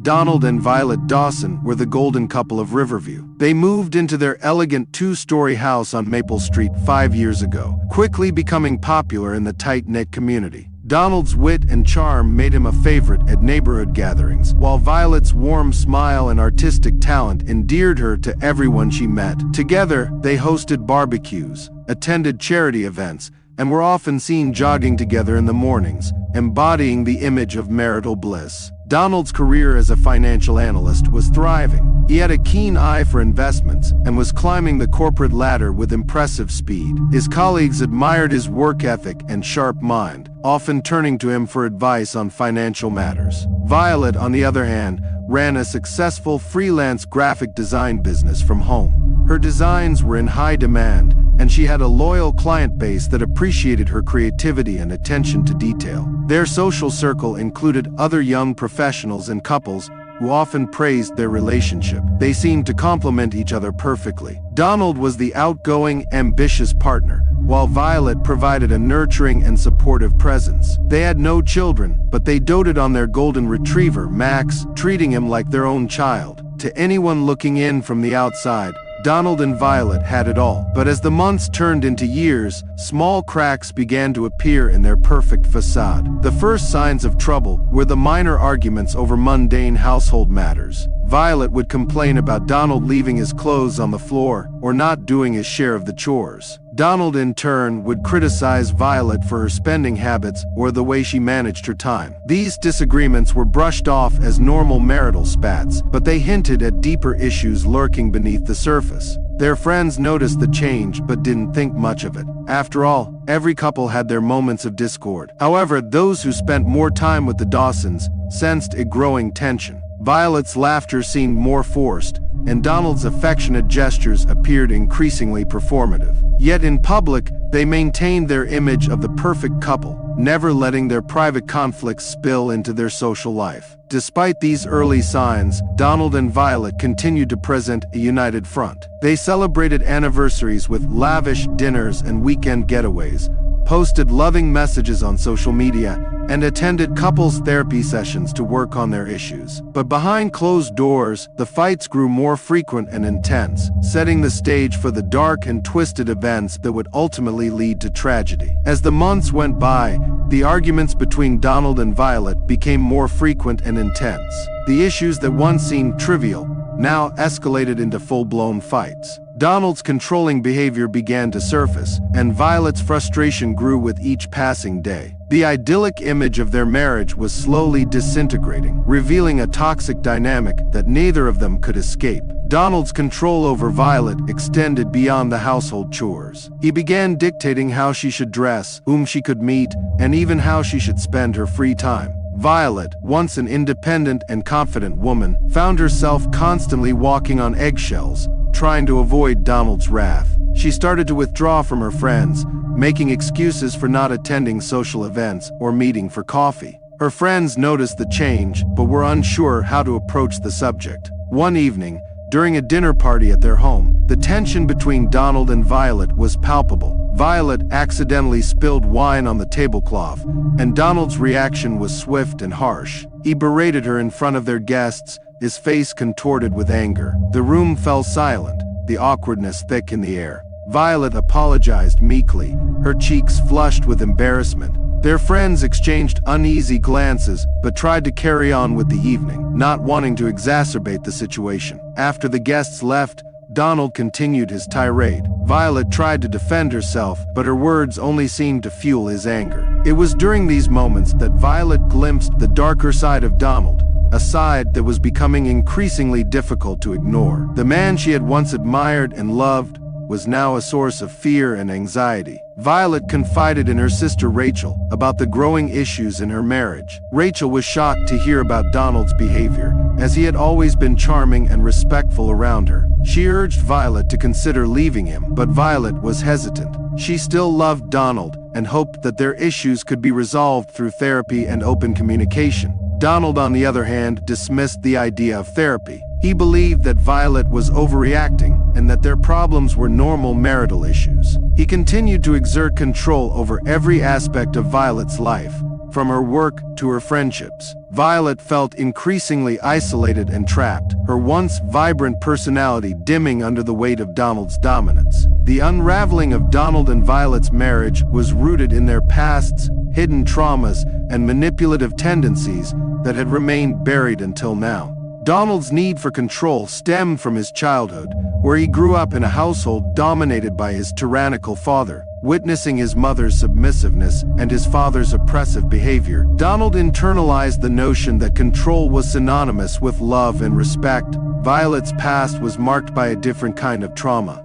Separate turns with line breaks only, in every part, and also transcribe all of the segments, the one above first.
Donald and Violet Dawson were the golden couple of Riverview. They moved into their elegant two-story house on Maple Street 5 years ago, quickly becoming popular in the tight-knit community. Donald's wit and charm made him a favorite at neighborhood gatherings, while Violet's warm smile and artistic talent endeared her to everyone she met. Together, they hosted barbecues, attended charity events, and were often seen jogging together in the mornings, embodying the image of marital bliss. Donald's career as a financial analyst was thriving. He had a keen eye for investments and was climbing the corporate ladder with impressive speed. His colleagues admired his work ethic and sharp mind, often turning to him for advice on financial matters. Violet, on the other hand, ran a successful freelance graphic design business from home. Her designs were in high demand, and she had a loyal client base that appreciated her creativity and attention to detail. Their social circle included other young professionals and couples who often praised their relationship. They seemed to complement each other perfectly. Donald was the outgoing, ambitious partner, while Violet provided a nurturing and supportive presence. They had no children, but they doted on their golden retriever, Max, treating him like their own child. To anyone looking in from the outside, Donald and Violet had it all. But as the months turned into years, small cracks began to appear in their perfect facade. The first signs of trouble were the minor arguments over mundane household matters. Violet would complain about Donald leaving his clothes on the floor or not doing his share of the chores. Donald, in turn, would criticize Violet for her spending habits or the way she managed her time. These disagreements were brushed off as normal marital spats, but they hinted at deeper issues lurking beneath the surface. Their friends noticed the change but didn't think much of it. After all, every couple had their moments of discord. However, those who spent more time with the Dawsons sensed a growing tension. Violet's laughter seemed more forced, and Donald's affectionate gestures appeared increasingly performative. Yet in public, they maintained their image of the perfect couple, never letting their private conflicts spill into their social life. Despite these early signs, Donald and Violet continued to present a united front. They celebrated anniversaries with lavish dinners and weekend getaways, posted loving messages on social media, and attended couples therapy sessions to work on their issues. But behind closed doors, the fights grew more frequent and intense, setting the stage for the dark and twisted events that would ultimately lead to tragedy. As the months went by, the arguments between Donald and Violet became more frequent and intense. The issues that once seemed trivial now escalated into full-blown fights. Donald's controlling behavior began to surface, and Violet's frustration grew with each passing day. The idyllic image of their marriage was slowly disintegrating, revealing a toxic dynamic that neither of them could escape. Donald's control over Violet extended beyond the household chores. He began dictating how she should dress, whom she could meet, and even how she should spend her free time. Violet, once an independent and confident woman, found herself constantly walking on eggshells, trying to avoid Donald's wrath. She started to withdraw from her friends, making excuses for not attending social events or meeting for coffee. Her friends noticed the change, but were unsure how to approach the subject. One evening, during a dinner party at their home, the tension between Donald and Violet was palpable. Violet accidentally spilled wine on the tablecloth, and Donald's reaction was swift and harsh. He berated her in front of their guests, his face contorted with anger. The room fell silent, the awkwardness thick in the air. Violet apologized meekly, her cheeks flushed with embarrassment. Their friends exchanged uneasy glances, but tried to carry on with the evening, not wanting to exacerbate the situation. After the guests left, Donald continued his tirade. Violet tried to defend herself, but her words only seemed to fuel his anger. It was during these moments that Violet glimpsed the darker side of Donald, a side that was becoming increasingly difficult to ignore. The man she had once admired and loved was now a source of fear and anxiety. Violet confided in her sister Rachel about the growing issues in her marriage. Rachel was shocked to hear about Donald's behavior, as he had always been charming and respectful around her. She urged Violet to consider leaving him, but Violet was hesitant. She still loved Donald and hoped that their issues could be resolved through therapy and open communication. Donald, on the other hand, dismissed the idea of therapy. He believed that Violet was overreacting and that their problems were normal marital issues. He continued to exert control over every aspect of Violet's life, from her work to her friendships. Violet felt increasingly isolated and trapped, her once vibrant personality dimming under the weight of Donald's dominance. The unraveling of Donald and Violet's marriage was rooted in their pasts, hidden traumas, and manipulative tendencies that had remained buried until now. Donald's need for control stemmed from his childhood, where he grew up in a household dominated by his tyrannical father. Witnessing his mother's submissiveness and his father's oppressive behavior, Donald internalized the notion that control was synonymous with love and respect. Violet's past was marked by a different kind of trauma.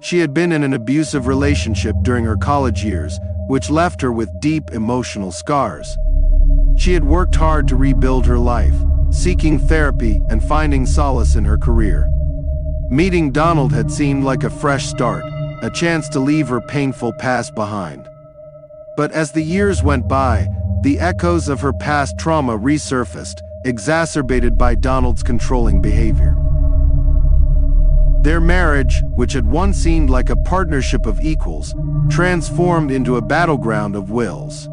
She had been in an abusive relationship during her college years, which left her with deep emotional scars. She had worked hard to rebuild her life, seeking therapy and finding solace in her career. Meeting Donald had seemed like a fresh start, a chance to leave her painful past behind. But as the years went by, the echoes of her past trauma resurfaced, exacerbated by Donald's controlling behavior. Their marriage, which had once seemed like a partnership of equals, transformed into a battleground of wills.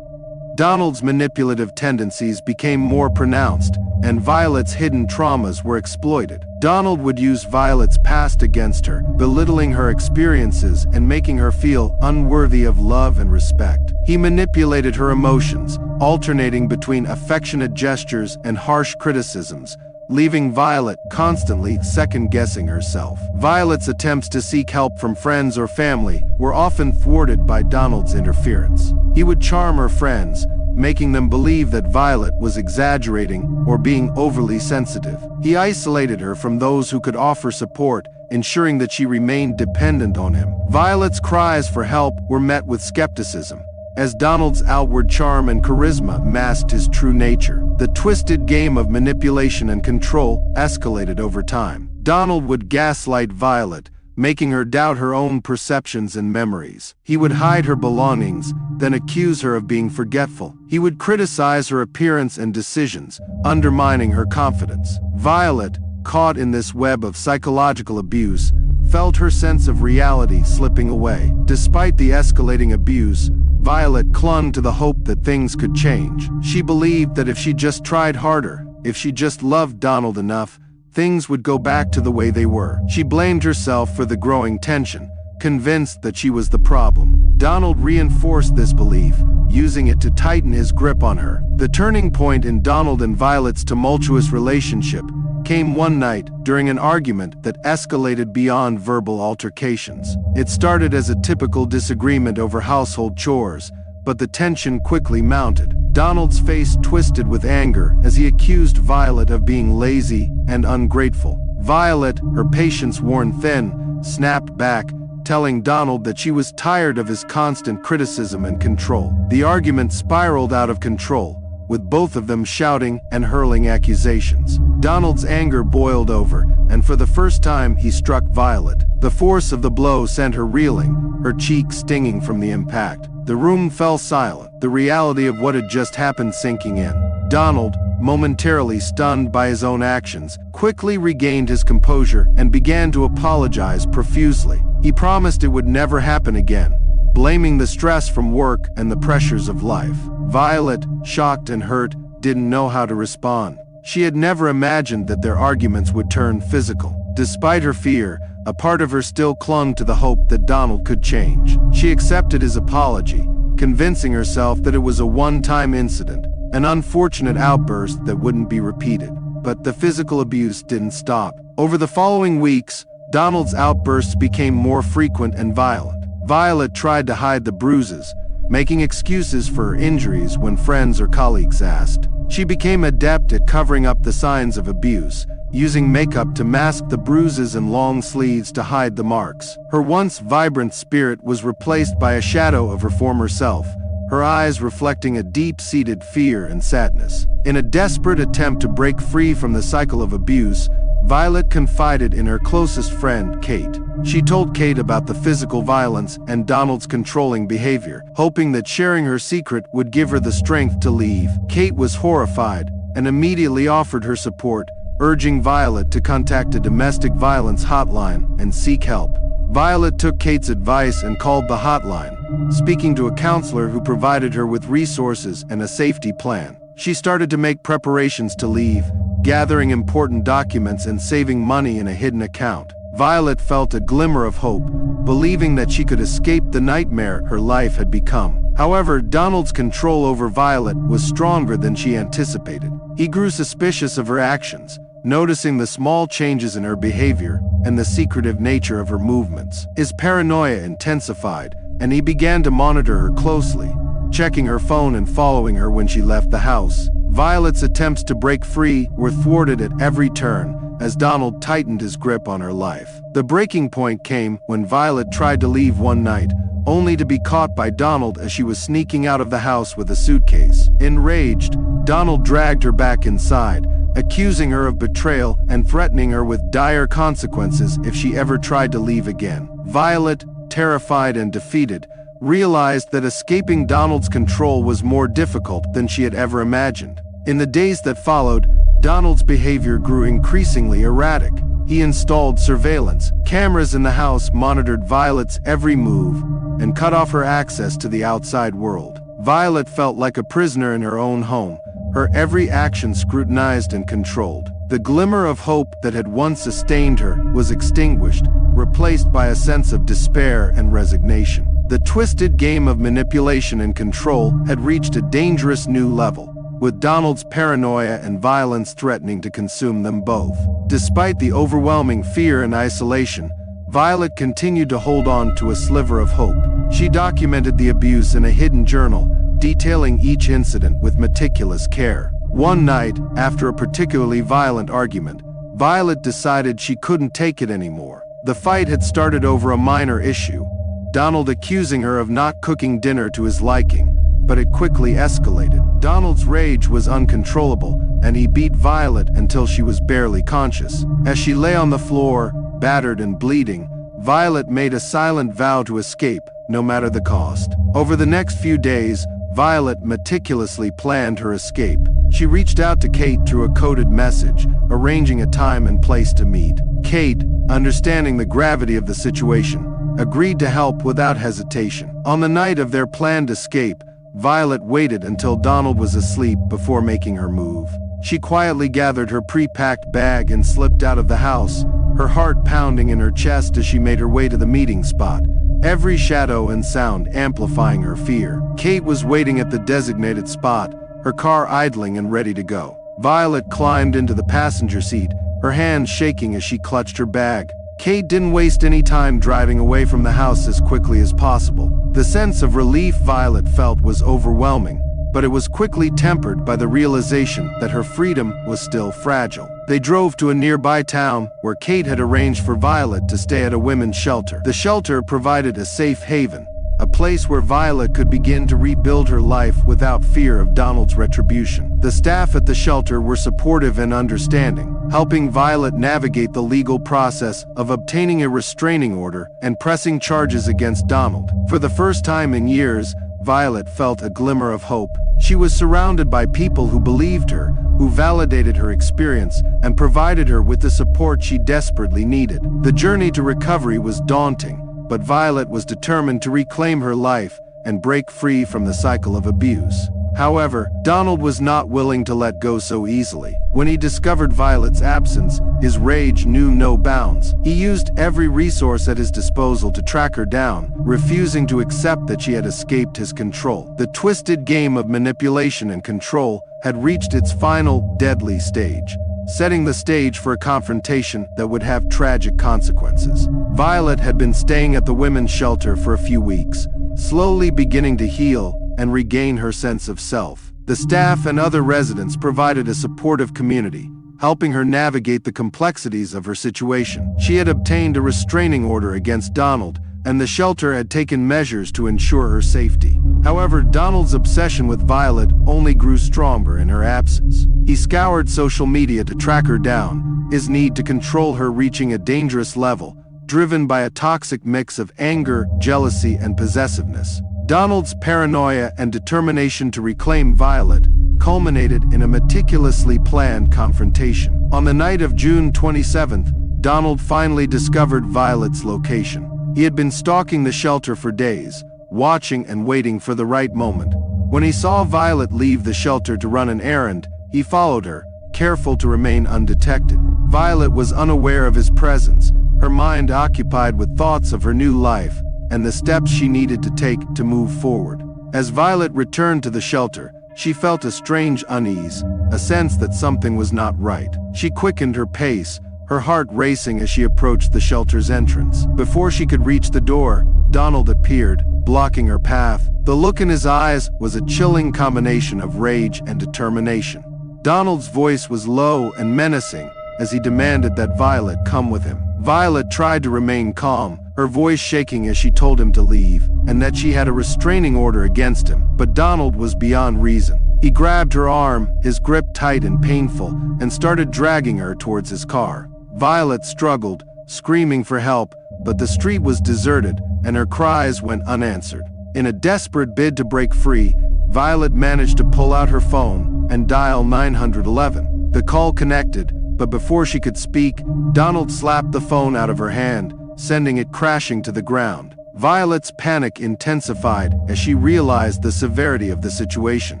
Donald's manipulative tendencies became more pronounced, and Violet's hidden traumas were exploited. Donald would use Violet's past against her, belittling her experiences and making her feel unworthy of love and respect. He manipulated her emotions, alternating between affectionate gestures and harsh criticisms, leaving Violet constantly second-guessing herself. Violet's attempts to seek help from friends or family were often thwarted by Donald's interference. He would charm her friends, making them believe that Violet was exaggerating or being overly sensitive. He isolated her from those who could offer support, ensuring that she remained dependent on him. Violet's cries for help were met with skepticism, as Donald's outward charm and charisma masked his true nature. The twisted game of manipulation and control escalated over time. Donald would gaslight Violet, making her doubt her own perceptions and memories. He would hide her belongings, then accuse her of being forgetful. He would criticize her appearance and decisions, undermining her confidence. Violet, caught in this web of psychological abuse, felt her sense of reality slipping away. Despite the escalating abuse, Violet clung to the hope that things could change. She believed that if she just tried harder, if she just loved Donald enough, things would go back to the way they were. She blamed herself for the growing tension, convinced that she was the problem. Donald reinforced this belief, using it to tighten his grip on her. The turning point in Donald and Violet's tumultuous relationship came one night during an argument that escalated beyond verbal altercations. It started as a typical disagreement over household chores, but the tension quickly mounted. Donald's face twisted with anger as he accused Violet of being lazy and ungrateful. Violet, her patience worn thin, snapped back, telling Donald that she was tired of his constant criticism and control. The argument spiraled out of control, with both of them shouting and hurling accusations. Donald's anger boiled over, and for the first time he struck Violet. The force of the blow sent her reeling, her cheek stinging from the impact. The room fell silent, the reality of what had just happened sinking in. Donald, momentarily stunned by his own actions, quickly regained his composure and began to apologize profusely. He promised it would never happen again, blaming the stress from work and the pressures of life. Violet, shocked and hurt, didn't know how to respond. She had never imagined that their arguments would turn physical. Despite her fear, a part of her still clung to the hope that Donald could change. She accepted his apology, convincing herself that it was a one-time incident, an unfortunate outburst that wouldn't be repeated. But the physical abuse didn't stop. Over the following weeks, Donald's outbursts became more frequent and violent. Violet tried to hide the bruises, making excuses for her injuries when friends or colleagues asked. She became adept at covering up the signs of abuse, using makeup to mask the bruises and long sleeves to hide the marks. Her once vibrant spirit was replaced by a shadow of her former self, her eyes reflecting a deep-seated fear and sadness. In a desperate attempt to break free from the cycle of abuse, Violet confided in her closest friend, Kate. She told Kate about the physical violence and Donald's controlling behavior, hoping that sharing her secret would give her the strength to leave. Kate was horrified and immediately offered her support, urging Violet to contact a domestic violence hotline and seek help. Violet took Kate's advice and called the hotline, speaking to a counselor who provided her with resources and a safety plan. She started to make preparations to leave, gathering important documents and saving money in a hidden account. Violet felt a glimmer of hope, believing that she could escape the nightmare her life had become. However, Donald's control over Violet was stronger than she anticipated. He grew suspicious of her actions, noticing the small changes in her behavior and the secretive nature of her movements. His paranoia intensified, and he began to monitor her closely, checking her phone and following her when she left the house. Violet's attempts to break free were thwarted at every turn, as Donald tightened his grip on her life. The breaking point came when Violet tried to leave one night, only to be caught by Donald as she was sneaking out of the house with a suitcase. Enraged, Donald dragged her back inside, accusing her of betrayal and threatening her with dire consequences if she ever tried to leave again. Violet, terrified and defeated, realized that escaping Donald's control was more difficult than she had ever imagined. In the days that followed, Donald's behavior grew increasingly erratic. He installed surveillance. Cameras in the house monitored Violet's every move and cut off her access to the outside world. Violet felt like a prisoner in her own home, her every action scrutinized and controlled. The glimmer of hope that had once sustained her was extinguished, replaced by a sense of despair and resignation. The twisted game of manipulation and control had reached a dangerous new level, with Donald's paranoia and violence threatening to consume them both. Despite the overwhelming fear and isolation, Violet continued to hold on to a sliver of hope. She documented the abuse in a hidden journal, detailing each incident with meticulous care. One night, after a particularly violent argument, Violet decided she couldn't take it anymore. The fight had started over a minor issue, Donald accusing her of not cooking dinner to his liking, but it quickly escalated. Donald's rage was uncontrollable, and he beat Violet until she was barely conscious. As she lay on the floor, battered and bleeding, Violet made a silent vow to escape, no matter the cost. Over the next few days, Violet meticulously planned her escape. She reached out to Kate through a coded message, arranging a time and place to meet. Kate, understanding the gravity of the situation, agreed to help without hesitation. On the night of their planned escape, Violet waited until Donald was asleep before making her move. She quietly gathered her pre-packed bag and slipped out of the house, her heart pounding in her chest as she made her way to the meeting spot, every shadow and sound amplifying her fear. Kate was waiting at the designated spot, her car idling and ready to go. Violet climbed into the passenger seat, her hands shaking as she clutched her bag. Kate didn't waste any time driving away from the house as quickly as possible. The sense of relief Violet felt was overwhelming, but it was quickly tempered by the realization that her freedom was still fragile. They drove to a nearby town where Kate had arranged for Violet to stay at a women's shelter. The shelter provided a safe haven, a place where Violet could begin to rebuild her life without fear of Donald's retribution. The staff at the shelter were supportive and understanding, helping Violet navigate the legal process of obtaining a restraining order and pressing charges against Donald. For the first time in years, Violet felt a glimmer of hope. She was surrounded by people who believed her, who validated her experience, and provided her with the support she desperately needed. The journey to recovery was daunting, but Violet was determined to reclaim her life and break free from the cycle of abuse. However, Donald was not willing to let go so easily. When he discovered Violet's absence, his rage knew no bounds. He used every resource at his disposal to track her down, refusing to accept that she had escaped his control. The twisted game of manipulation and control had reached its final, deadly stage, setting the stage for a confrontation that would have tragic consequences. Violet had been staying at the women's shelter for a few weeks, slowly beginning to heal and regain her sense of self. The staff and other residents provided a supportive community, helping her navigate the complexities of her situation. She had obtained a restraining order against Donald, and the shelter had taken measures to ensure her safety. However, Donald's obsession with Violet only grew stronger in her absence. He scoured social media to track her down, his need to control her reaching a dangerous level, driven by a toxic mix of anger, jealousy, and possessiveness. Donald's paranoia and determination to reclaim Violet culminated in a meticulously planned confrontation. On the night of June 27th, Donald finally discovered Violet's location. He had been stalking the shelter for days, watching and waiting for the right moment. When he saw Violet leave the shelter to run an errand, he followed her, careful to remain undetected. Violet was unaware of his presence, her mind occupied with thoughts of her new life and the steps she needed to take to move forward. As Violet returned to the shelter, she felt a strange unease, a sense that something was not right. She quickened her pace, her heart racing as she approached the shelter's entrance. Before she could reach the door, Donald appeared, blocking her path. The look in his eyes was a chilling combination of rage and determination. Donald's voice was low and menacing as he demanded that Violet come with him. Violet tried to remain calm, her voice shaking as she told him to leave, and that she had a restraining order against him. But Donald was beyond reason. He grabbed her arm, his grip tight and painful, and started dragging her towards his car. Violet struggled, screaming for help, but the street was deserted, and her cries went unanswered. In a desperate bid to break free, Violet managed to pull out her phone and dial 911. The call connected, but before she could speak, Donald slapped the phone out of her hand, sending it crashing to the ground. Violet's panic intensified as she realized the severity of the situation.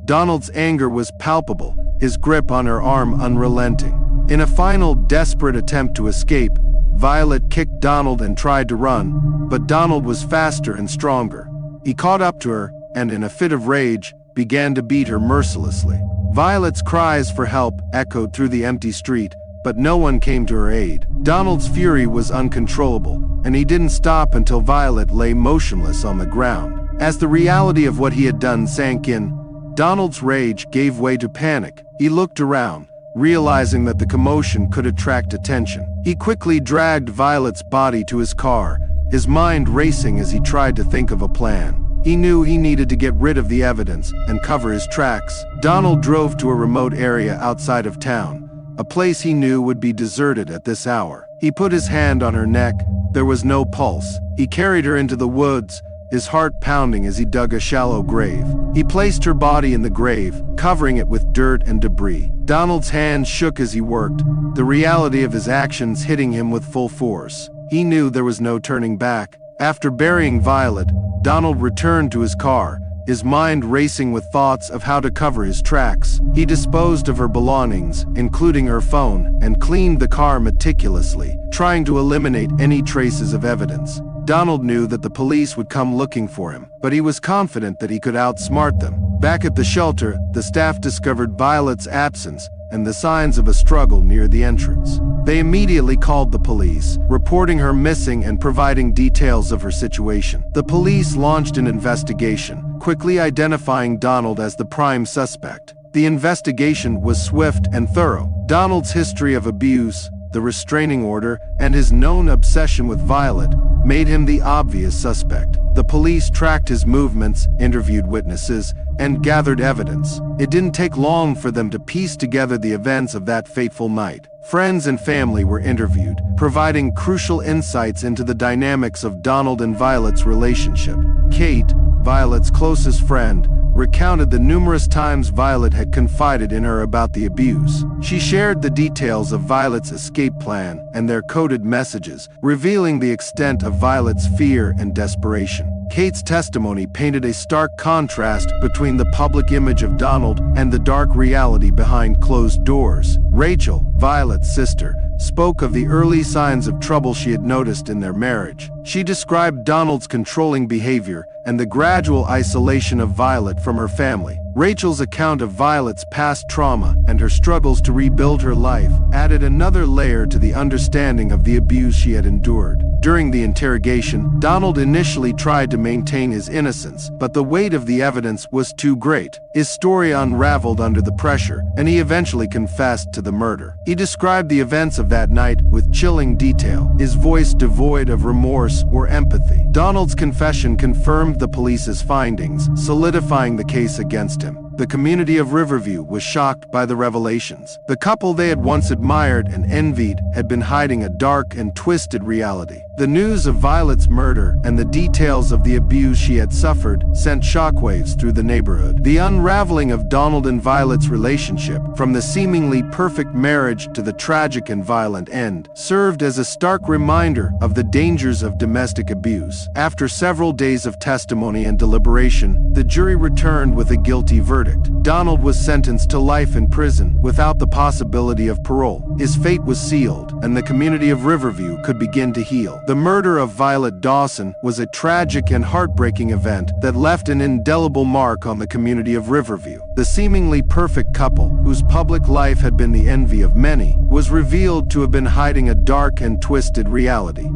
Donald's anger was palpable, his grip on her arm unrelenting. In a final, desperate attempt to escape, Violet kicked Donald and tried to run, but Donald was faster and stronger. He caught up to her and, in a fit of rage, began to beat her mercilessly. Violet's cries for help echoed through the empty street, but no one came to her aid. Donald's fury was uncontrollable, and he didn't stop until Violet lay motionless on the ground. As the reality of what he had done sank in, Donald's rage gave way to panic. He looked around, realizing that the commotion could attract attention. He quickly dragged Violet's body to his car, his mind racing as he tried to think of a plan. He knew he needed to get rid of the evidence and cover his tracks. Donald drove to a remote area outside of town, a place he knew would be deserted at this hour. He put his hand on her neck. There was no pulse. He carried her into the woods, his heart pounding as he dug a shallow grave. He placed her body in the grave, covering it with dirt and debris. Donald's hands shook as he worked, the reality of his actions hitting him with full force. He knew there was no turning back. After burying Violet, Donald returned to his car, his mind racing with thoughts of how to cover his tracks. He disposed of her belongings, including her phone, and cleaned the car meticulously, trying to eliminate any traces of evidence. Donald knew that the police would come looking for him, but he was confident that he could outsmart them. Back at the shelter, the staff discovered Violet's absence and the signs of a struggle near the entrance. They immediately called the police, reporting her missing and providing details of her situation. The police launched an investigation, quickly identifying Donald as the prime suspect. The investigation was swift and thorough. Donald's history of abuse, the restraining order, and his known obsession with Violet made him the obvious suspect. The police tracked his movements, interviewed witnesses, and gathered evidence. It didn't take long for them to piece together the events of that fateful night. Friends and family were interviewed, providing crucial insights into the dynamics of Donald and Violet's relationship. Kate, Violet's closest friend, recounted the numerous times Violet had confided in her about the abuse. She shared the details of Violet's escape plan and their coded messages, revealing the extent of Violet's fear and desperation. Kate's testimony painted a stark contrast between the public image of Donald and the dark reality behind closed doors. Rachel, Violet's sister, spoke of the early signs of trouble she had noticed in their marriage. She described Donald's controlling behavior and the gradual isolation of Violet from her family. Rachel's account of Violet's past trauma and her struggles to rebuild her life added another layer to the understanding of the abuse she had endured. During the interrogation, Donald initially tried to maintain his innocence, but the weight of the evidence was too great. His story unraveled under the pressure, and he eventually confessed to the murder. He described the events of that night with chilling detail, his voice devoid of remorse or empathy. Donald's confession confirmed the police's findings, solidifying the case against him. The community of Riverview was shocked by the revelations. The couple they had once admired and envied had been hiding a dark and twisted reality. The news of Violet's murder and the details of the abuse she had suffered sent shockwaves through the neighborhood. The unraveling of Donald and Violet's relationship, from the seemingly perfect marriage to the tragic and violent end, served as a stark reminder of the dangers of domestic abuse. After several days of testimony and deliberation, the jury returned with a guilty verdict. Donald was sentenced to life in prison without the possibility of parole. His fate was sealed, and the community of Riverview could begin to heal. The murder of Violet Dawson was a tragic and heartbreaking event that left an indelible mark on the community of Riverview. The seemingly perfect couple, whose public life had been the envy of many, was revealed to have been hiding a dark and twisted reality.